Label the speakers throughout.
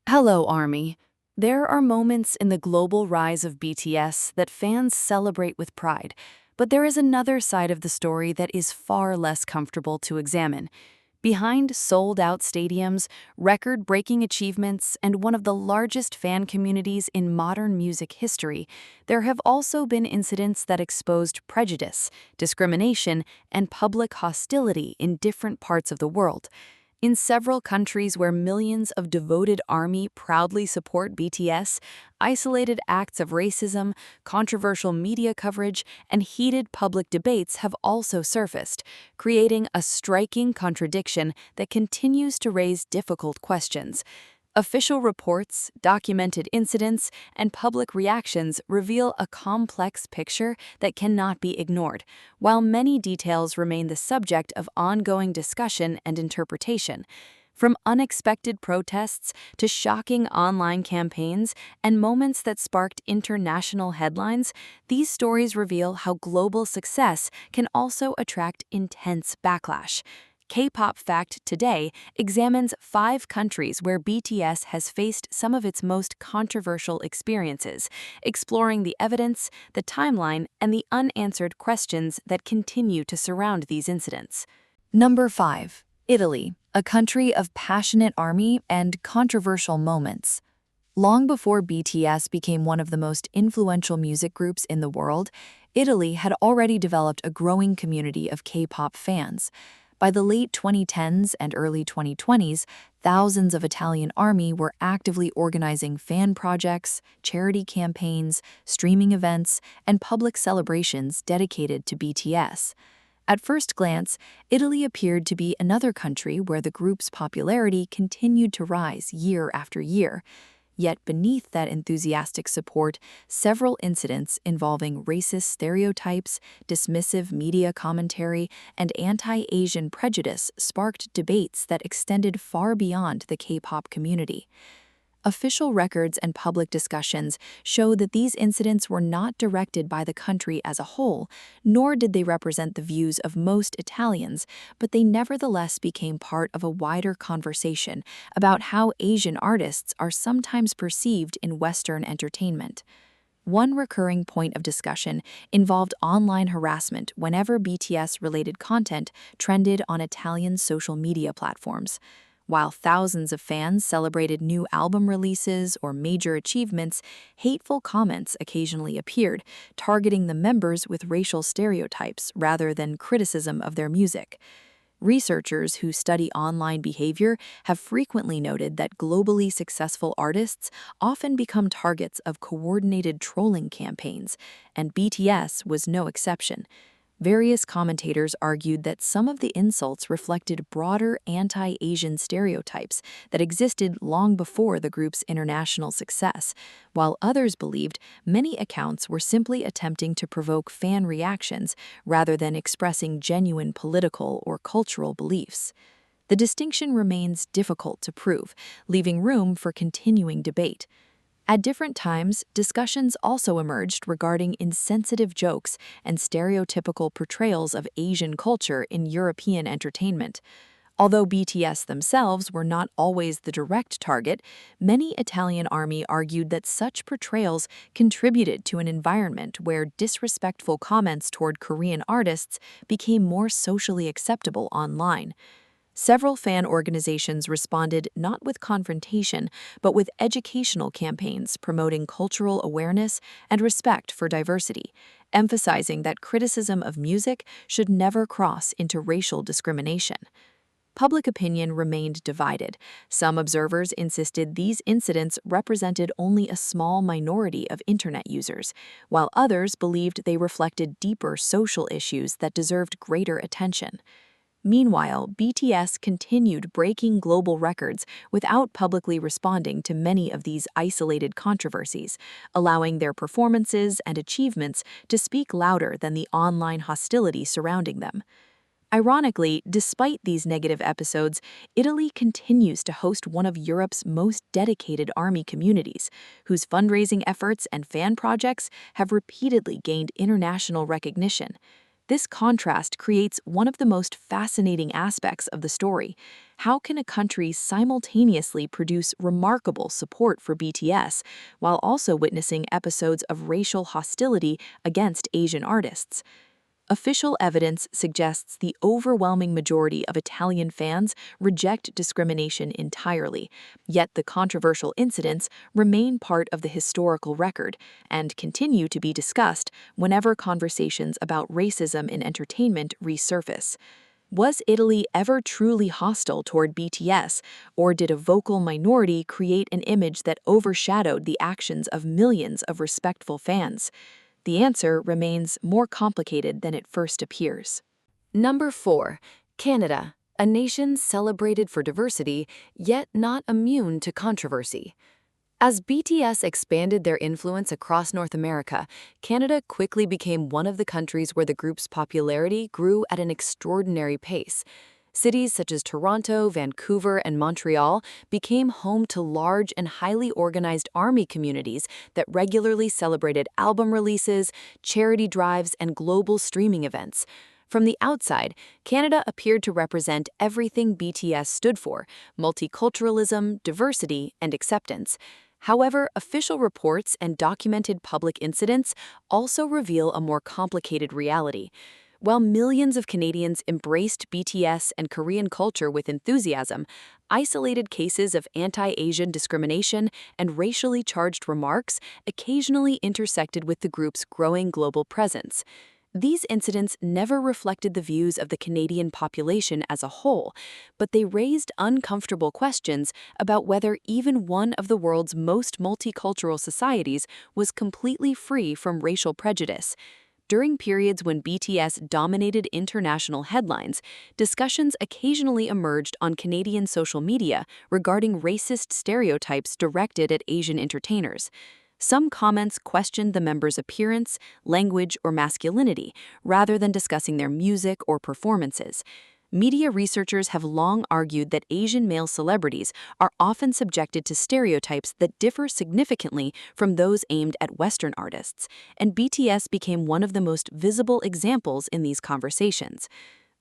Speaker 1: Hello, Army. There are moments in the global rise of BTS that fans celebrate with pride, but there is another side of the story that is far less comfortable to examine. Behind sold-out stadiums, record-breaking achievements, and one of the largest fan communities in modern music history, there have also been incidents that exposed prejudice, discrimination, and public hostility in different parts of the world. In several countries where millions of devoted ARMY proudly support BTS, isolated acts of racism, controversial media coverage, and heated public debates have also surfaced, creating a striking contradiction that continues to raise difficult questions. Official reports, documented incidents, and public reactions reveal a complex picture that cannot be ignored, while many details remain the subject of ongoing discussion and interpretation. From unexpected protests to shocking online campaigns and moments that sparked international headlines, these stories reveal how global success can also attract intense backlash. Kpop Fact Today examines 5 countries where BTS has faced some of its most controversial experiences, exploring the evidence, the timeline, and the unanswered questions that continue to surround these incidents. Number 5. Italy, a country of passionate ARMY and controversial moments. Long before BTS became one of the most influential music groups in the world, Italy had already developed a growing community of K-pop fans. By the late 2010s and early 2020s, thousands of Italian ARMY were actively organizing fan projects, charity campaigns, streaming events, and public celebrations dedicated to BTS. At first glance, Italy appeared to be another country where the group's popularity continued to rise year after year. Yet beneath that enthusiastic support, several incidents involving racist stereotypes, dismissive media commentary, and anti-Asian prejudice sparked debates that extended far beyond the K-pop community. Official records and public discussions show that these incidents were not directed by the country as a whole, nor did they represent the views of most Italians, but they nevertheless became part of a wider conversation about how Asian artists are sometimes perceived in Western entertainment. One recurring point of discussion involved online harassment whenever BTS-related content trended on Italian social media platforms. While thousands of fans celebrated new album releases or major achievements, hateful comments occasionally appeared, targeting the members with racial stereotypes rather than criticism of their music. Researchers who study online behavior have frequently noted that globally successful artists often become targets of coordinated trolling campaigns, and BTS was no exception. Various commentators argued that some of the insults reflected broader anti-Asian stereotypes that existed long before the group's international success, while others believed many accounts were simply attempting to provoke fan reactions rather than expressing genuine political or cultural beliefs. The distinction remains difficult to prove, leaving room for continuing debate. At different times, discussions also emerged regarding insensitive jokes and stereotypical portrayals of Asian culture in European entertainment. Although BTS themselves were not always the direct target, many Italian ARMY argued that such portrayals contributed to an environment where disrespectful comments toward Korean artists became more socially acceptable online. Several fan organizations responded not with confrontation, but with educational campaigns promoting cultural awareness and respect for diversity, emphasizing that criticism of music should never cross into racial discrimination. Public opinion remained divided. Some observers insisted these incidents represented only a small minority of internet users, while others believed they reflected deeper social issues that deserved greater attention. Meanwhile, BTS continued breaking global records without publicly responding to many of these isolated controversies, allowing their performances and achievements to speak louder than the online hostility surrounding them. Ironically, despite these negative episodes, Italy continues to host one of Europe's most dedicated ARMY communities, whose fundraising efforts and fan projects have repeatedly gained international recognition. This contrast creates one of the most fascinating aspects of the story. How can a country simultaneously produce remarkable support for BTS while also witnessing episodes of racial hostility against Asian artists? Official evidence suggests the overwhelming majority of Italian fans reject discrimination entirely, yet the controversial incidents remain part of the historical record and continue to be discussed whenever conversations about racism in entertainment resurface. Was Italy ever truly hostile toward BTS, or did a vocal minority create an image that overshadowed the actions of millions of respectful fans? The answer remains more complicated than it first appears. Number 4. Canada, a nation celebrated for diversity, yet not immune to controversy. As BTS expanded their influence across North America, Canada quickly became one of the countries where the group's popularity grew at an extraordinary pace. Cities such as Toronto, Vancouver, and Montreal became home to large and highly organized ARMY communities that regularly celebrated album releases, charity drives, and global streaming events. From the outside, Canada appeared to represent everything BTS stood for: multiculturalism, diversity, and acceptance. However, official reports and documented public incidents also reveal a more complicated reality. While millions of Canadians embraced BTS and Korean culture with enthusiasm, isolated cases of anti-Asian discrimination and racially charged remarks occasionally intersected with the group's growing global presence. These incidents never reflected the views of the Canadian population as a whole, but they raised uncomfortable questions about whether even one of the world's most multicultural societies was completely free from racial prejudice. During periods when BTS dominated international headlines, discussions occasionally emerged on Canadian social media regarding racist stereotypes directed at Asian entertainers. Some comments questioned the members' appearance, language, or masculinity, rather than discussing their music or performances. Media researchers have long argued that Asian male celebrities are often subjected to stereotypes that differ significantly from those aimed at Western artists, and BTS became one of the most visible examples in these conversations.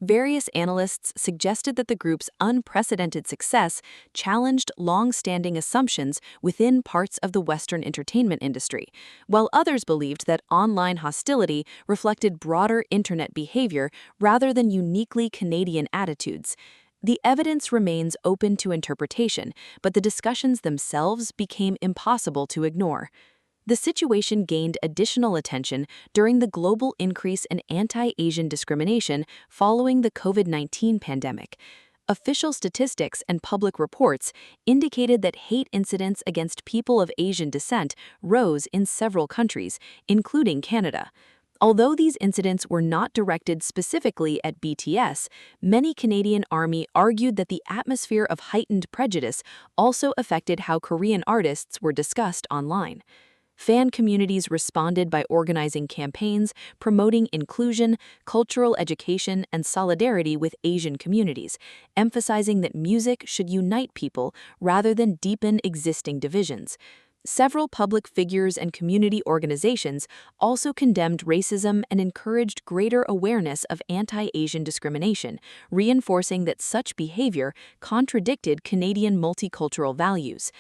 Speaker 1: Various analysts suggested that the group's unprecedented success challenged long-standing assumptions within parts of the Western entertainment industry, while others believed that online hostility reflected broader internet behavior rather than uniquely Canadian attitudes. The evidence remains open to interpretation, but the discussions themselves became impossible to ignore. The situation gained additional attention during the global increase in anti-Asian discrimination following the COVID-19 pandemic. Official statistics and public reports indicated that hate incidents against people of Asian descent rose in several countries, including Canada. Although these incidents were not directed specifically at BTS, many Canadian ARMY argued that the atmosphere of heightened prejudice also affected how Korean artists were discussed online. Fan communities responded by organizing campaigns promoting inclusion, cultural education, and solidarity with Asian communities, emphasizing that music should unite people rather than deepen existing divisions. Several public figures and community organizations also condemned racism and encouraged greater awareness of anti-Asian discrimination, reinforcing that such behavior contradicted Canadian multicultural values.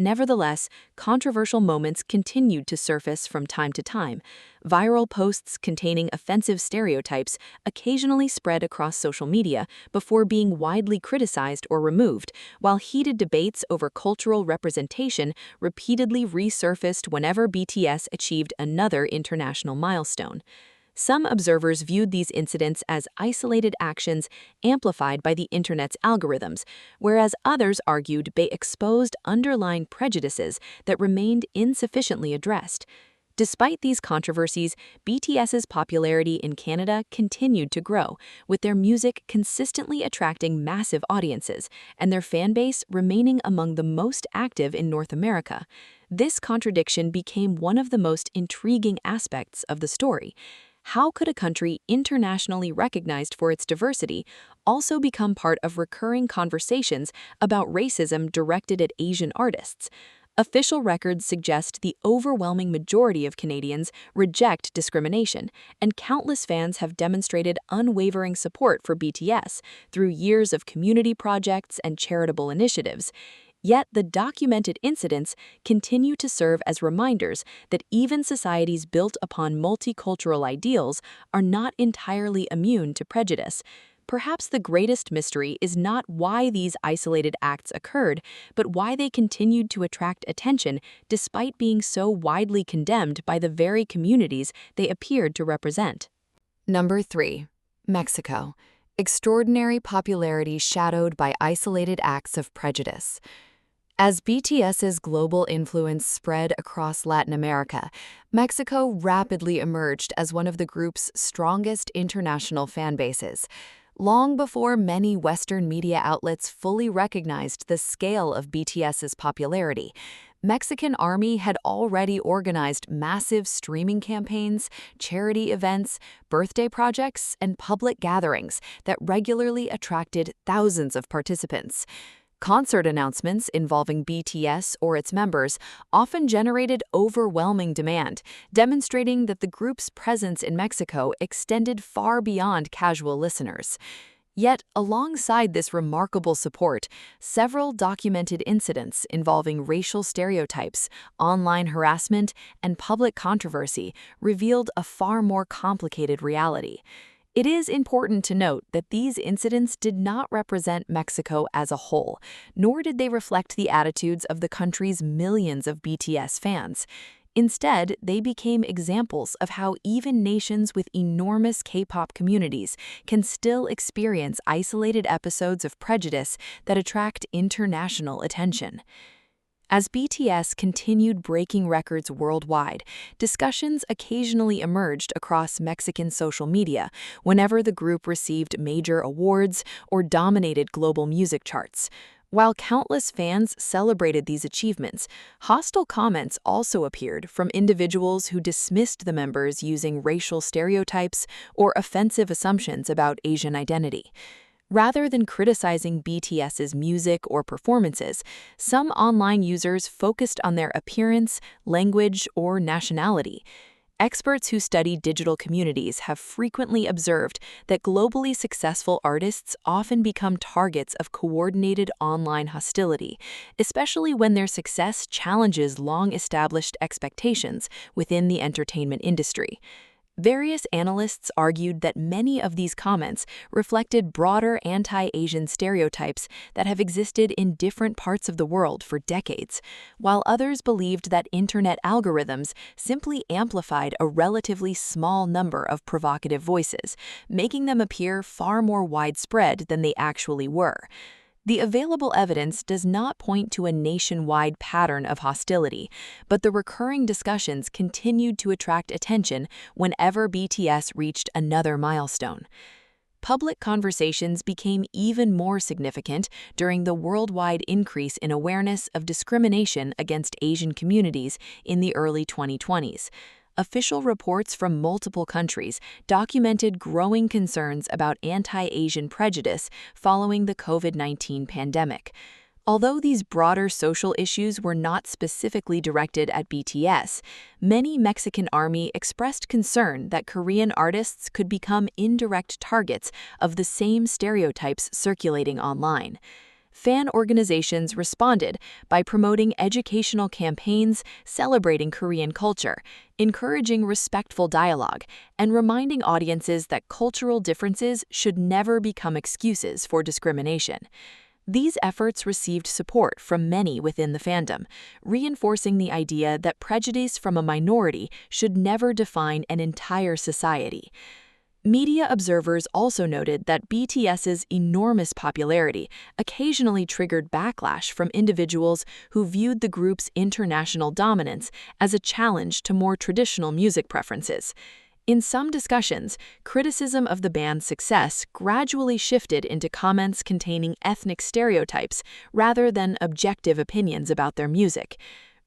Speaker 1: Nevertheless, controversial moments continued to surface from time to time. Viral posts containing offensive stereotypes occasionally spread across social media before being widely criticized or removed, while heated debates over cultural representation repeatedly resurfaced whenever BTS achieved another international milestone. Some observers viewed these incidents as isolated actions amplified by the internet's algorithms, whereas others argued they exposed underlying prejudices that remained insufficiently addressed. Despite these controversies, BTS's popularity in Canada continued to grow, with their music consistently attracting massive audiences and their fanbase remaining among the most active in North America. This contradiction became one of the most intriguing aspects of the story. How could a country internationally recognized for its diversity also become part of recurring conversations about racism directed at Asian artists? Official records suggest the overwhelming majority of Canadians reject discrimination, and countless fans have demonstrated unwavering support for BTS through years of community projects and charitable initiatives. Yet the documented incidents continue to serve as reminders that even societies built upon multicultural ideals are not entirely immune to prejudice. Perhaps the greatest mystery is not why these isolated acts occurred, but why they continued to attract attention despite being so widely condemned by the very communities they appeared to represent. Number 3. Mexico. Extraordinary popularity shadowed by isolated acts of prejudice. As BTS's global influence spread across Latin America, Mexico rapidly emerged as one of the group's strongest international fan bases. Long before many Western media outlets fully recognized the scale of BTS's popularity, Mexican Army had already organized massive streaming campaigns, charity events, birthday projects, and public gatherings that regularly attracted thousands of participants. Concert announcements involving BTS or its members often generated overwhelming demand, demonstrating that the group's presence in Mexico extended far beyond casual listeners. Yet, alongside this remarkable support, several documented incidents involving racial stereotypes, online harassment, and public controversy revealed a far more complicated reality. It is important to note that these incidents did not represent Mexico as a whole, nor did they reflect the attitudes of the country's millions of BTS fans. Instead, they became examples of how even nations with enormous K-pop communities can still experience isolated episodes of prejudice that attract international attention. As BTS continued breaking records worldwide, discussions occasionally emerged across Mexican social media whenever the group received major awards or dominated global music charts. While countless fans celebrated these achievements, hostile comments also appeared from individuals who dismissed the members using racial stereotypes or offensive assumptions about Asian identity. Rather than criticizing BTS's music or performances, some online users focused on their appearance, language, or nationality. Experts who study digital communities have frequently observed that globally successful artists often become targets of coordinated online hostility, especially when their success challenges long-established expectations within the entertainment industry. Various analysts argued that many of these comments reflected broader anti-Asian stereotypes that have existed in different parts of the world for decades, while others believed that internet algorithms simply amplified a relatively small number of provocative voices, making them appear far more widespread than they actually were. The available evidence does not point to a nationwide pattern of hostility, but the recurring discussions continued to attract attention whenever BTS reached another milestone. Public conversations became even more significant during the worldwide increase in awareness of discrimination against Asian communities in the early 2020s. Official reports from multiple countries documented growing concerns about anti-Asian prejudice following the COVID-19 pandemic. Although these broader social issues were not specifically directed at BTS, many Mexican Army expressed concern that Korean artists could become indirect targets of the same stereotypes circulating online. Fan organizations responded by promoting educational campaigns celebrating Korean culture, encouraging respectful dialogue, and reminding audiences that cultural differences should never become excuses for discrimination. These efforts received support from many within the fandom, reinforcing the idea that prejudice from a minority should never define an entire society. Media observers also noted that BTS's enormous popularity occasionally triggered backlash from individuals who viewed the group's international dominance as a challenge to more traditional music preferences. In some discussions, criticism of the band's success gradually shifted into comments containing ethnic stereotypes rather than objective opinions about their music.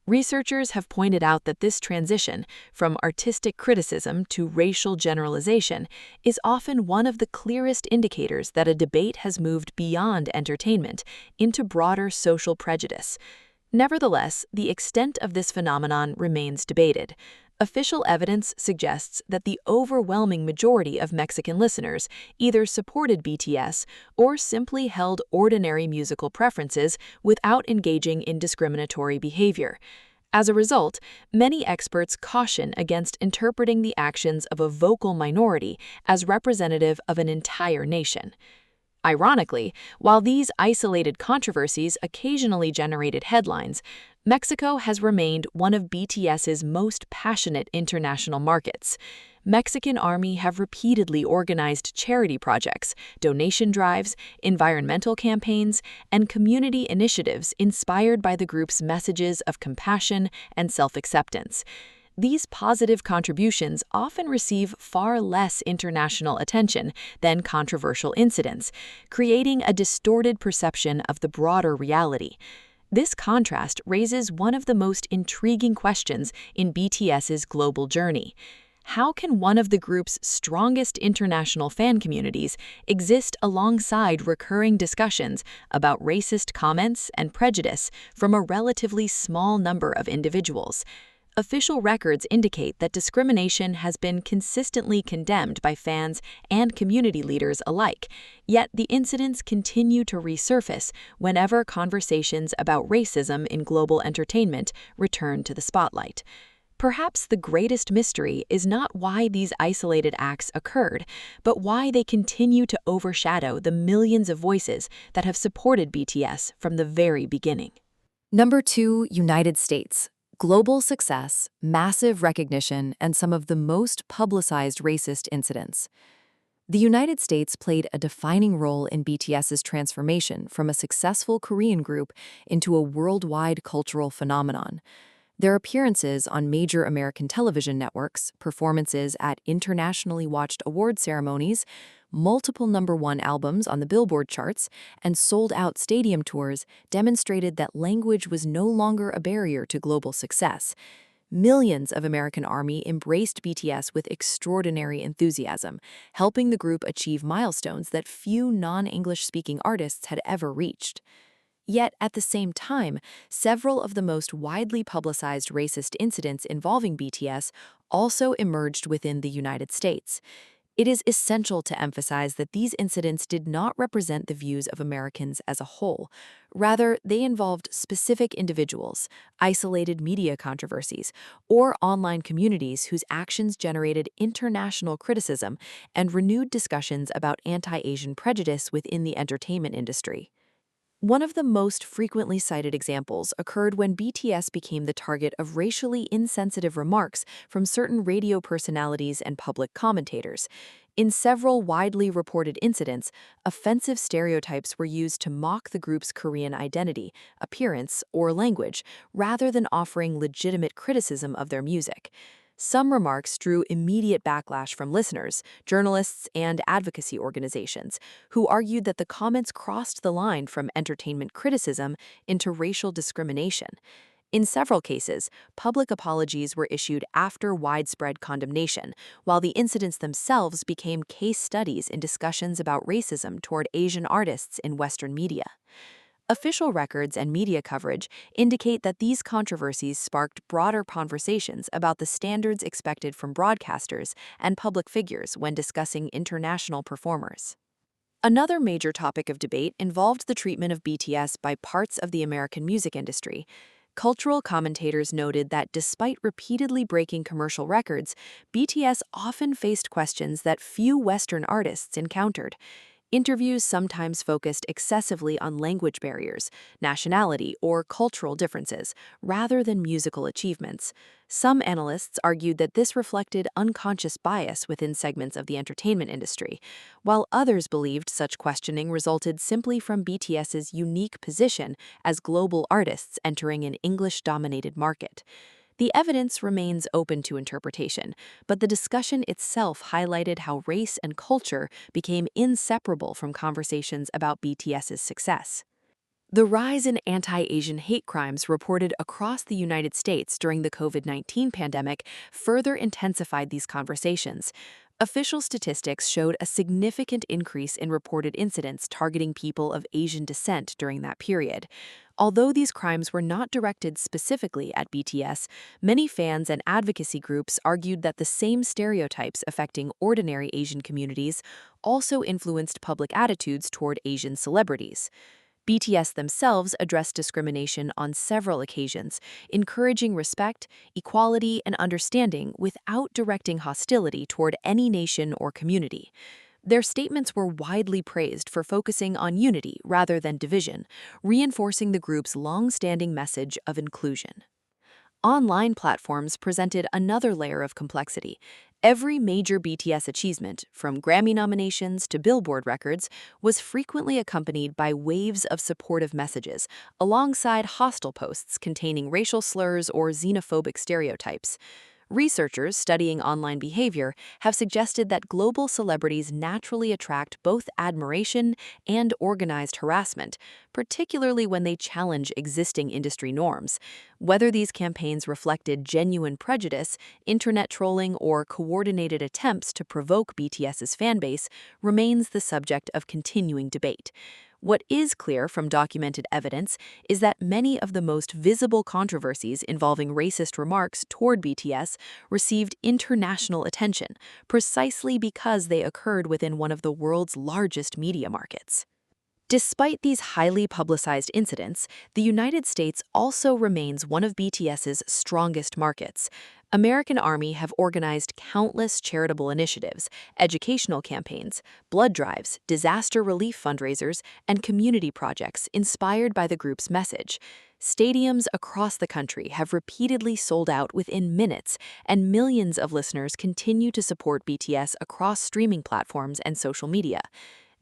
Speaker 1: Researchers have pointed out that this transition from artistic criticism to racial generalization is often one of the clearest indicators that a debate has moved beyond entertainment into broader social prejudice.
Speaker 2: Nevertheless, the extent of this phenomenon remains debated. Official evidence suggests that the overwhelming majority of Mexican listeners either supported BTS or simply held ordinary musical preferences without engaging in discriminatory behavior. As a result, many experts caution against interpreting the actions of a vocal minority as representative of an entire nation. Ironically, while these isolated controversies occasionally generated headlines, Mexico has remained one of BTS's most passionate international markets. Mexican Army have repeatedly organized charity projects, donation drives, environmental campaigns, and community initiatives inspired by the group's messages of compassion and self-acceptance. These positive contributions often receive far less international attention than controversial incidents, creating a distorted perception of the broader reality. This contrast raises one of the most intriguing questions in BTS's global journey. How can one of the group's strongest international fan communities exist alongside recurring discussions about racist comments and prejudice from a relatively small number of individuals? Official records indicate that discrimination has been consistently condemned by fans and community leaders alike, yet the incidents continue to resurface whenever conversations about racism in global entertainment return to the spotlight. Perhaps the greatest mystery is not why these isolated acts occurred, but why they continue to overshadow the millions of voices that have supported BTS from the very beginning.
Speaker 1: Number 2, United States. Global success, massive recognition, and some of the most publicized racist incidents. The United States played a defining role in BTS's transformation from a successful Korean group into a worldwide cultural phenomenon. Their appearances on major American television networks, performances at internationally watched award ceremonies, multiple #1 albums on the Billboard charts, and sold-out stadium tours demonstrated that language was no longer a barrier to global success. Millions of American Army embraced BTS with extraordinary enthusiasm, helping the group achieve milestones that few non-English-speaking artists had ever reached. Yet, at the same time, several of the most widely publicized racist incidents involving BTS also emerged within the United States. It is essential to emphasize that these incidents did not represent the views of Americans as a whole. Rather, they involved specific individuals, isolated media controversies, or online communities whose actions generated international criticism and renewed discussions about anti-Asian prejudice within the entertainment industry. One of the most frequently cited examples occurred when BTS became the target of racially insensitive remarks from certain radio personalities and public commentators. In several widely reported incidents, offensive stereotypes were used to mock the group's Korean identity, appearance, or language, rather than offering legitimate criticism of their music. Some remarks drew immediate backlash from listeners, journalists, and advocacy organizations, who argued that the comments crossed the line from entertainment criticism into racial discrimination. In several cases, public apologies were issued after widespread condemnation, while the incidents themselves became case studies in discussions about racism toward Asian artists in Western media. Official records and media coverage indicate that these controversies sparked broader conversations about the standards expected from broadcasters and public figures when discussing international performers. Another major topic of debate involved the treatment of BTS by parts of the American music industry. Cultural commentators noted that despite repeatedly breaking commercial records, BTS often faced questions that few Western artists encountered. Interviews sometimes focused excessively on language barriers, nationality, or cultural differences, rather than musical achievements. Some analysts argued that this reflected unconscious bias within segments of the entertainment industry, while others believed such questioning resulted simply from BTS's unique position as global artists entering an English-dominated market. The evidence remains open to interpretation, but the discussion itself highlighted how race and culture became inseparable from conversations about BTS's success. The rise in anti-Asian hate crimes reported across the United States during the COVID-19 pandemic further intensified these conversations. Official statistics showed a significant increase in reported incidents targeting people of Asian descent during that period. Although these crimes were not directed specifically at BTS, many fans and advocacy groups argued that the same stereotypes affecting ordinary Asian communities also influenced public attitudes toward Asian celebrities. BTS themselves addressed discrimination on several occasions, encouraging respect, equality, and understanding without directing hostility toward any nation or community. Their statements were widely praised for focusing on unity rather than division, reinforcing the group's long-standing message of inclusion. Online platforms presented another layer of complexity. Every major BTS achievement, from Grammy nominations to Billboard records, was frequently accompanied by waves of supportive messages, alongside hostile posts containing racial slurs or xenophobic stereotypes. Researchers studying online behavior have suggested that global celebrities naturally attract both admiration and organized harassment, particularly when they challenge existing industry norms. Whether these campaigns reflected genuine prejudice, internet trolling, or coordinated attempts to provoke BTS's fanbase remains the subject of continuing debate. What is clear from documented evidence is that many of the most visible controversies involving racist remarks toward BTS received international attention, precisely because they occurred within one of the world's largest media markets. Despite these highly publicized incidents, the United States also remains one of BTS's strongest markets. American Army have organized countless charitable initiatives, educational campaigns, blood drives, disaster relief fundraisers, and community projects inspired by the group's message. Stadiums across the country have repeatedly sold out within minutes, and millions of listeners continue to support BTS across streaming platforms and social media.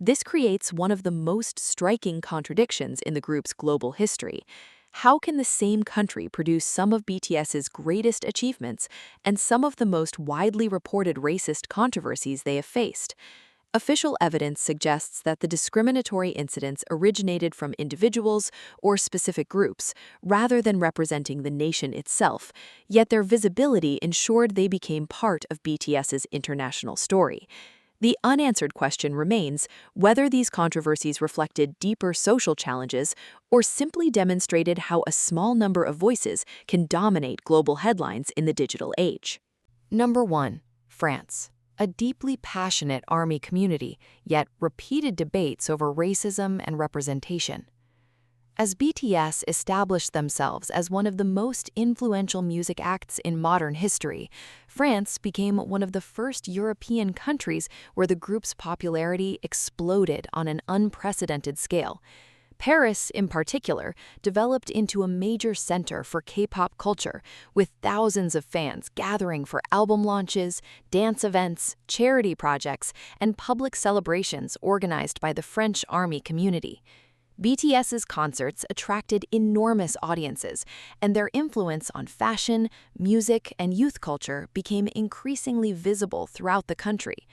Speaker 1: This creates one of the most striking contradictions in the group's global history. How can the same country produce some of BTS's greatest achievements and some of the most widely reported racist controversies they have faced? Official evidence suggests that the discriminatory incidents originated from individuals or specific groups, rather than representing the nation itself, yet their visibility ensured they became part of BTS's international story. The unanswered question remains whether these controversies reflected deeper social challenges or simply demonstrated how a small number of voices can dominate global headlines in the digital age.
Speaker 2: Number 1. France. A deeply passionate army community, yet repeated debates over racism and representation. As BTS established themselves as one of the most influential music acts in modern history, France became one of the first European countries where the group's popularity exploded on an unprecedented scale. Paris, in particular, developed into a major center for K-pop culture, with thousands of fans gathering for album launches, dance events, charity projects, and public celebrations organized by the French army community. BTS's concerts attracted enormous audiences, and their influence on fashion, music, and youth culture became increasingly visible throughout the country.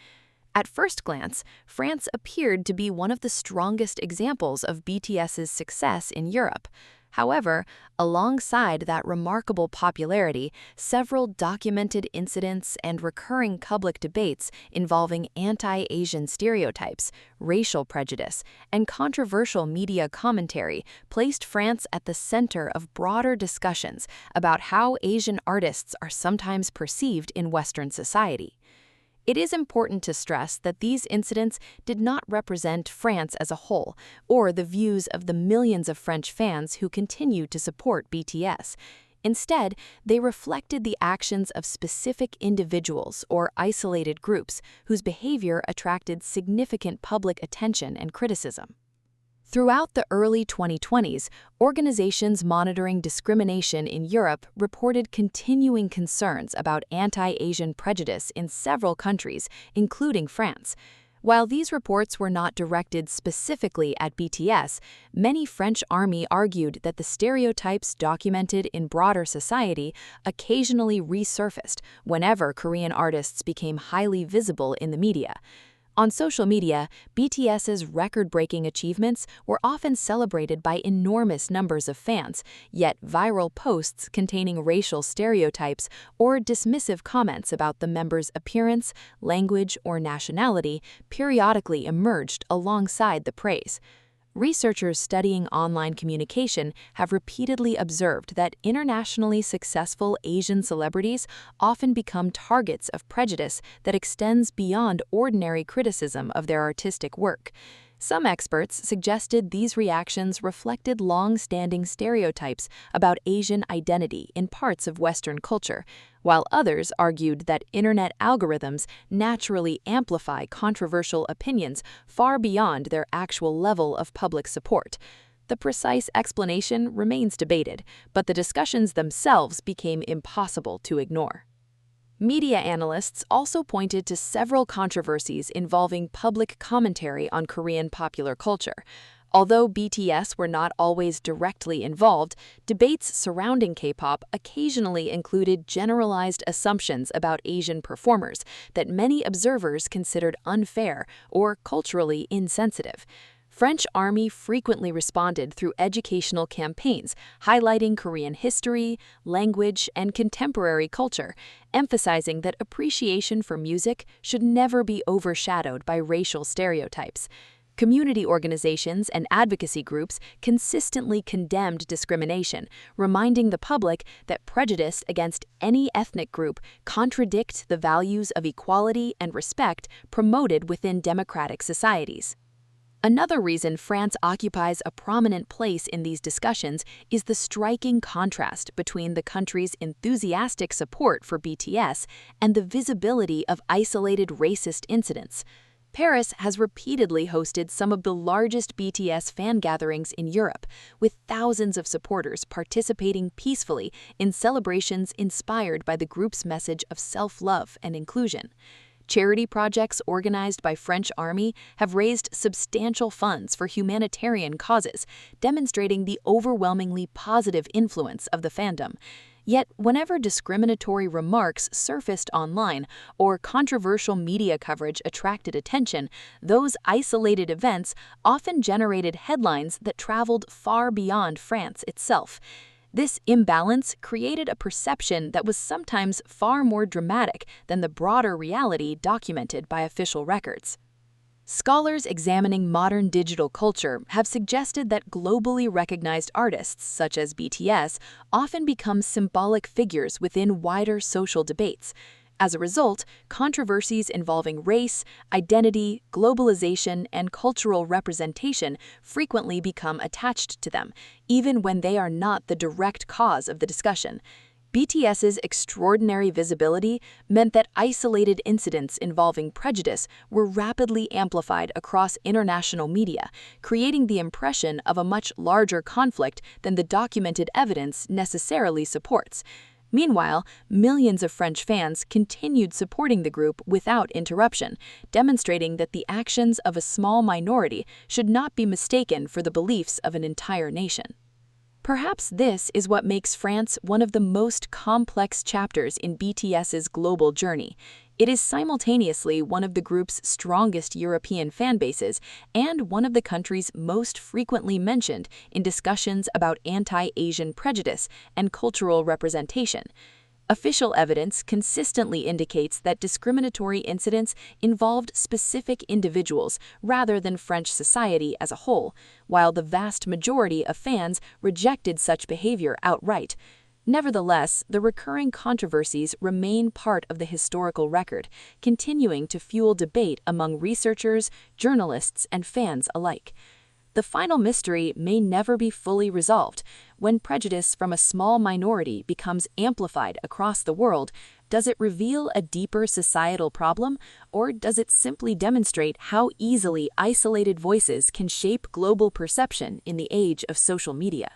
Speaker 2: At first glance, France appeared to be one of the strongest examples of BTS's success in Europe. However, alongside that remarkable popularity, several documented incidents and recurring public debates involving anti-Asian stereotypes, racial prejudice, and controversial media commentary placed France at the center of broader discussions about how Asian artists are sometimes perceived in Western society. It is important to stress that these incidents did not represent France as a whole, or the views of the millions of French fans who continue to support BTS. Instead, they reflected the actions of specific individuals or isolated groups whose behavior attracted significant public attention and criticism. Throughout the early 2020s, organizations monitoring discrimination in Europe reported continuing concerns about anti-Asian prejudice in several countries, including France. While these reports were not directed specifically at BTS, many French army argued that the stereotypes documented in broader society occasionally resurfaced whenever Korean artists became highly visible in the media. On social media, BTS's record-breaking achievements were often celebrated by enormous numbers of fans, yet viral posts containing racial stereotypes or dismissive comments about the members' appearance, language, or nationality periodically emerged alongside the praise. Researchers studying online communication have repeatedly observed that internationally successful Asian celebrities often become targets of prejudice that extends beyond ordinary criticism of their artistic work. Some experts suggested these reactions reflected long-standing stereotypes about Asian identity in parts of Western culture, while others argued that internet algorithms naturally amplify controversial opinions far beyond their actual level of public support. The precise explanation remains debated, but the discussions themselves became impossible to ignore. Media analysts also pointed to several controversies involving public commentary on Korean popular culture. Although BTS were not always directly involved, debates surrounding K-pop occasionally included generalized assumptions about Asian performers that many observers considered unfair or culturally insensitive. French Army frequently responded through educational campaigns highlighting Korean history, language, and contemporary culture, emphasizing that appreciation for music should never be overshadowed by racial stereotypes. Community organizations and advocacy groups consistently condemned discrimination, reminding the public that prejudice against any ethnic group contradicts the values of equality and respect promoted within democratic societies. Another reason France occupies a prominent place in these discussions is the striking contrast between the country's enthusiastic support for BTS and the visibility of isolated racist incidents. Paris has repeatedly hosted some of the largest BTS fan gatherings in Europe, with thousands of supporters participating peacefully in celebrations inspired by the group's message of self-love and inclusion. Charity projects organized by French Army have raised substantial funds for humanitarian causes, demonstrating the overwhelmingly positive influence of the fandom. Yet, whenever discriminatory remarks surfaced online or controversial media coverage attracted attention, those isolated events often generated headlines that traveled far beyond France itself. This imbalance created a perception that was sometimes far more dramatic than the broader reality documented by official records. Scholars examining modern digital culture have suggested that globally recognized artists, such as BTS, often become symbolic figures within wider social debates. As a result, controversies involving race, identity, globalization, and cultural representation frequently become attached to them, even when they are not the direct cause of the discussion. BTS's extraordinary visibility meant that isolated incidents involving prejudice were rapidly amplified across international media, creating the impression of a much larger conflict than the documented evidence necessarily supports. Meanwhile, millions of French fans continued supporting the group without interruption, demonstrating that the actions of a small minority should not be mistaken for the beliefs of an entire nation. Perhaps this is what makes France one of the most complex chapters in BTS's global journey. It is simultaneously one of the group's strongest European fan bases and one of the country's most frequently mentioned in discussions about anti-Asian prejudice and cultural representation. Official evidence consistently indicates that discriminatory incidents involved specific individuals rather than French society as a whole, while the vast majority of fans rejected such behavior outright. Nevertheless, the recurring controversies remain part of the historical record, continuing to fuel debate among researchers, journalists, and fans alike. The final mystery may never be fully resolved. When prejudice from a small minority becomes amplified across the world, does it reveal a deeper societal problem, or does it simply demonstrate how easily isolated voices can shape global perception in the age of social media?